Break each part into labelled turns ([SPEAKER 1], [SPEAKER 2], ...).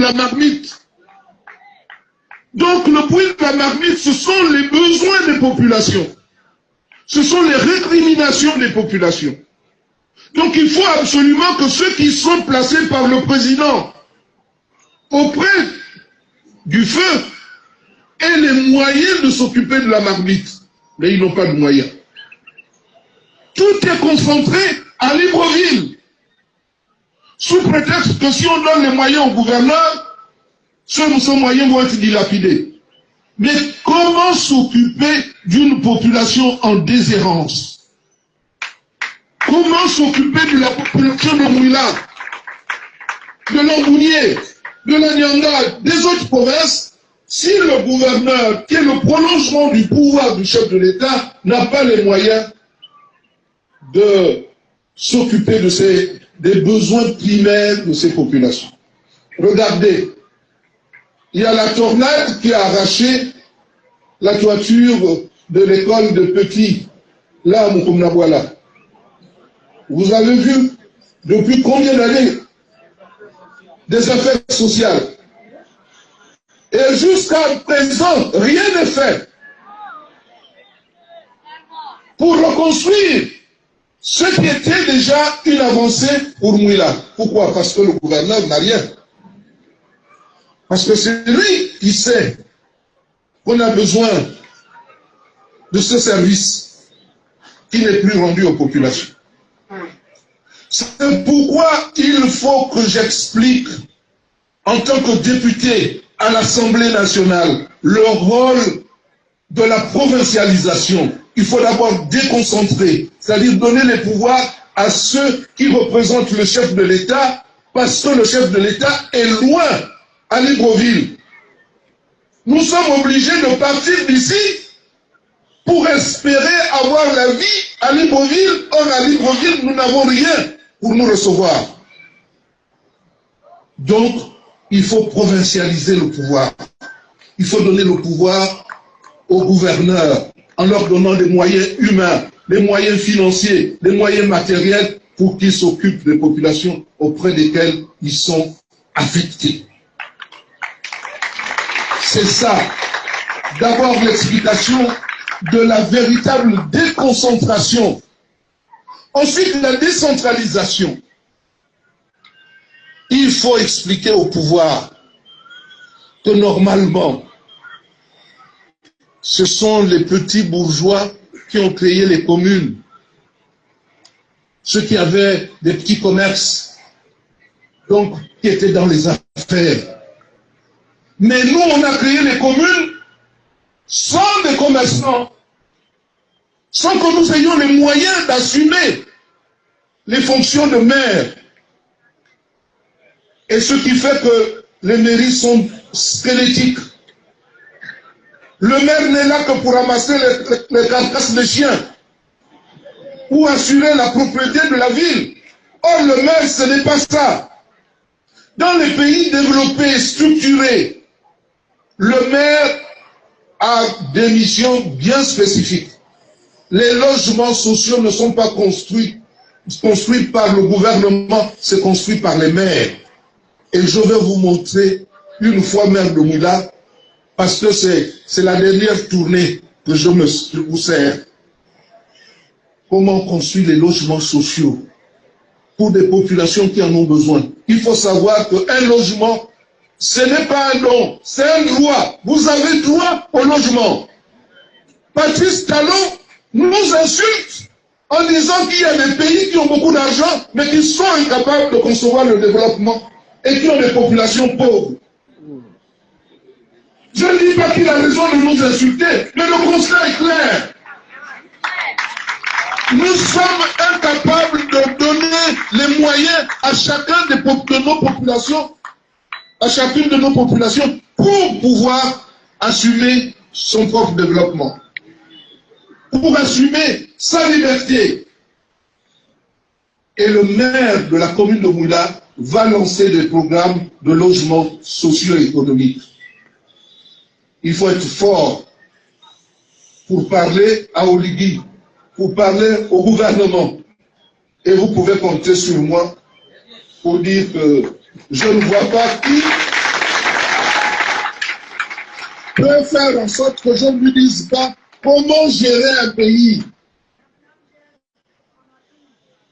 [SPEAKER 1] de la marmite. Donc le puits de la marmite, ce sont les besoins des populations. Ce sont les récriminations des populations. Donc il faut absolument que ceux qui sont placés par le président auprès du feu aient les moyens de s'occuper de la marmite. Mais ils n'ont pas de moyens. Tout est concentré à Libreville. Sous prétexte que si on donne les moyens au gouverneur, ces moyens vont être dilapidés. Mais comment s'occuper d'une population en déshérence? Comment s'occuper de la population de Mouila, de l'Ambounier, de la Nyanga, des autres provinces, si le gouverneur, qui est le prolongement du pouvoir du chef de l'État, n'a pas les moyens de s'occuper des besoins primaires de ces populations? Regardez, il y a la tornade qui a arraché la toiture de l'école de Petit, là à Mukumnabwala. Vous avez vu depuis combien d'années des affaires sociales. Et jusqu'à présent, rien n'est fait pour reconstruire ce qui était déjà une avancée pour Mouila. Pourquoi? Parce que le gouverneur n'a rien. Parce que c'est lui qui sait qu'on a besoin de ce service qui n'est plus rendu aux populations. C'est pourquoi il faut que j'explique, en tant que député à l'Assemblée nationale, le rôle de la provincialisation. Il faut d'abord déconcentrer, c'est-à-dire donner les pouvoirs à ceux qui représentent le chef de l'État, parce que le chef de l'État est loin, à Libreville. Nous sommes obligés de partir d'ici pour espérer avoir la vie à Libreville. Or, à Libreville, nous n'avons rien pour nous recevoir. Donc, il faut provincialiser le pouvoir. Il faut donner le pouvoir aux gouverneurs en leur donnant des moyens humains, des moyens financiers, des moyens matériels pour qu'ils s'occupent des populations auprès desquelles ils sont affectés. C'est ça, d'abord l'explication de la véritable déconcentration. Ensuite, la décentralisation. Il faut expliquer au pouvoir que normalement, ce sont les petits bourgeois qui ont créé les communes. Ceux qui avaient des petits commerces, donc qui étaient dans les affaires. Mais nous, on a créé les communes sans des commerçants, sans que nous ayons les moyens d'assumer les fonctions de maire. Et ce qui fait que les mairies sont squelettiques. Le maire n'est là que pour ramasser les carcasses de chiens ou assurer la propriété de la ville. Or, le maire, ce n'est pas ça. Dans les pays développés, structurés, le maire a des missions bien spécifiques. Les logements sociaux ne sont pas construits par le gouvernement, c'est construit par les maires. Et je vais vous montrer, une fois maire de Mouila, parce que c'est la dernière tournée que je vous sers, comment on construit les logements sociaux pour des populations qui en ont besoin. Il faut savoir qu'un logement, ce n'est pas un don, c'est un droit. Vous avez droit au logement. Patrice Talon nous insulte en disant qu'il y a des pays qui ont beaucoup d'argent, mais qui sont incapables de concevoir le développement et qui ont des populations pauvres. Je ne dis pas qu'il a raison de nous insulter, mais le constat est clair. Nous sommes incapables de donner les moyens à chacun de nos populations, à chacune de nos populations, pour pouvoir assumer son propre développement, pour assumer sa liberté. Et le maire de la commune de Mouila va lancer des programmes de logement socio-économique. Il faut être fort pour parler à Oligui, pour parler au gouvernement. Et vous pouvez compter sur moi pour dire que je ne vois pas qui peut faire en sorte que je ne lui dise pas comment gérer un pays.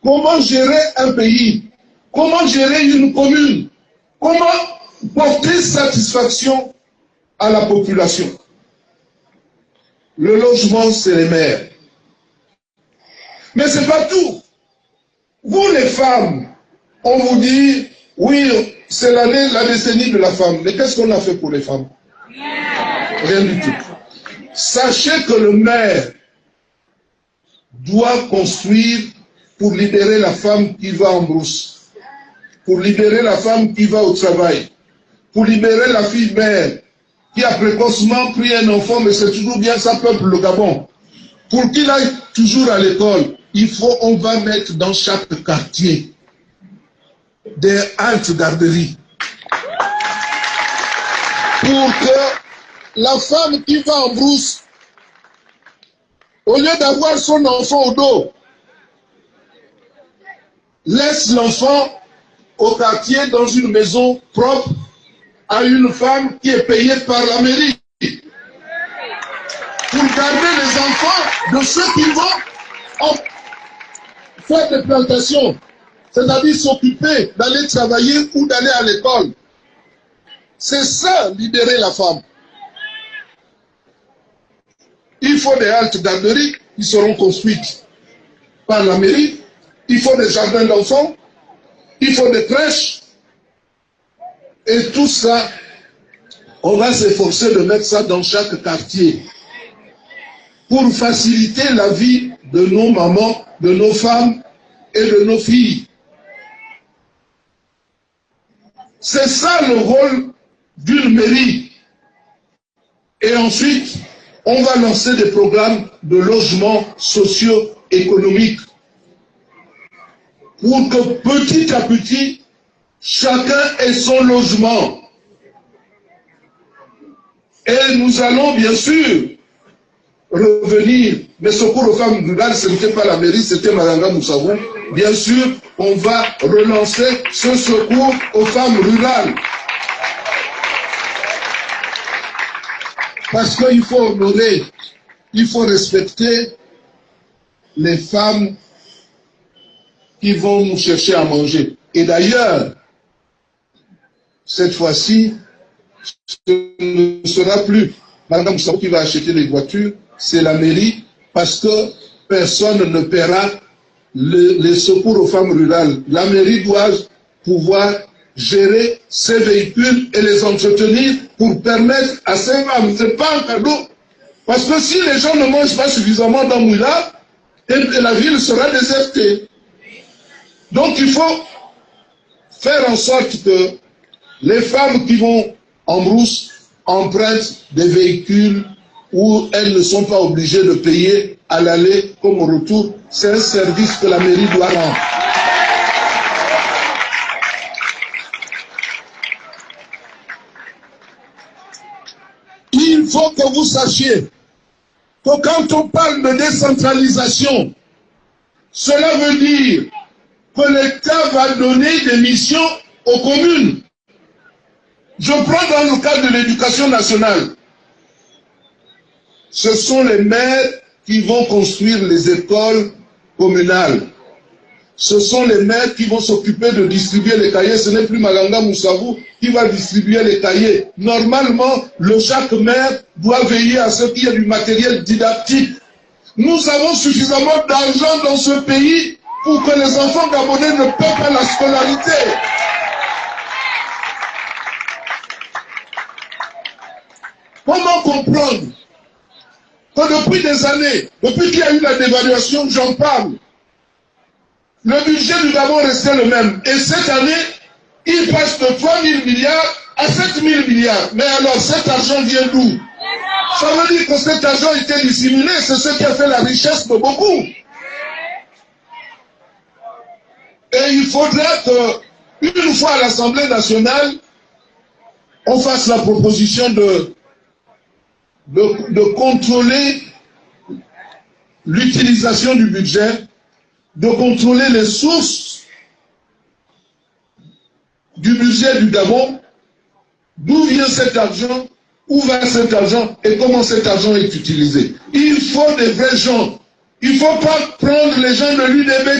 [SPEAKER 1] Comment gérer un pays? Comment gérer une commune? Comment porter satisfaction à la population? Le logement, c'est les maires. Mais ce n'est pas tout. Vous, les femmes, on vous dit, oui, c'est l'année, la décennie de la femme. Mais qu'est-ce qu'on a fait pour les femmes? Rien du tout. Sachez que le maire doit construire pour libérer la femme qui va en brousse, pour libérer la femme qui va au travail, pour libérer la fille mère qui a précocement pris un enfant, mais c'est toujours bien sa peuple, le Gabon. Pour qu'il aille toujours à l'école, on va mettre dans chaque quartier des haltes garderies. Pour que la femme qui va en brousse, au lieu d'avoir son enfant au dos, laisse l'enfant au quartier dans une maison propre à une femme qui est payée par la mairie. Pour garder les enfants de ceux qui vont faire des plantations, c'est-à-dire s'occuper d'aller travailler ou d'aller à l'école. C'est ça, libérer la femme. Il faut des haltes garderies qui seront construites par la mairie. Il faut des jardins d'enfants. Il faut des crèches. Et tout ça, on va s'efforcer de mettre ça dans chaque quartier pour faciliter la vie de nos mamans, de nos femmes et de nos filles. C'est ça le rôle d'une mairie. Et ensuite, on va lancer des programmes de logement socio-économique pour que petit à petit, chacun ait son logement. Et nous allons bien sûr revenir, mais secours aux femmes rurales, ce n'était pas la mairie, c'était Malanga Moussavou. Bien sûr, on va relancer ce secours aux femmes rurales. Parce qu'il faut honorer, il faut respecter les femmes qui vont nous chercher à manger. Et d'ailleurs, cette fois-ci, ce ne sera plus Madame Moussavou qui va acheter les voitures, c'est la mairie, parce que personne ne paiera les secours aux femmes rurales. La mairie doit pouvoir gérer ces véhicules et les entretenir pour permettre à ces femmes, ce n'est pas un cadeau, parce que si les gens ne mangent pas suffisamment dans Mouila, la ville sera désertée. Donc il faut faire en sorte que les femmes qui vont en brousse empruntent des véhicules où elles ne sont pas obligées de payer à l'aller comme au retour. C'est un service que la mairie doit rendre. Il faut que vous sachiez que quand on parle de décentralisation, cela veut dire que l'État va donner des missions aux communes. Je prends dans le cadre de l'éducation nationale. Ce sont les maires qui vont construire les écoles communales. Ce sont les maires qui vont s'occuper de distribuer les cahiers. Ce n'est plus Malanga Moussavou qui va distribuer les cahiers. Normalement, chaque maire doit veiller à ce qu'il y ait du matériel didactique. Nous avons suffisamment d'argent dans ce pays pour que les enfants gabonais ne paient pas la scolarité. Comment comprendre que depuis des années, depuis qu'il y a eu la dévaluation, j'en parle, le budget du Gabon restait le même. Et cette année, il passe de 3 000 milliards à 7 000 milliards. Mais alors, cet argent vient d'où? Ça veut dire que cet argent était dissimulé. C'est ce qui a fait la richesse de beaucoup. Et il faudra que, une fois à l'Assemblée nationale, on fasse la proposition de contrôler l'utilisation du budget, de contrôler les sources du budget du Gabon, d'où vient cet argent, où va cet argent et comment cet argent est utilisé. Il faut des vrais gens. Il ne faut pas prendre les gens de l'UDB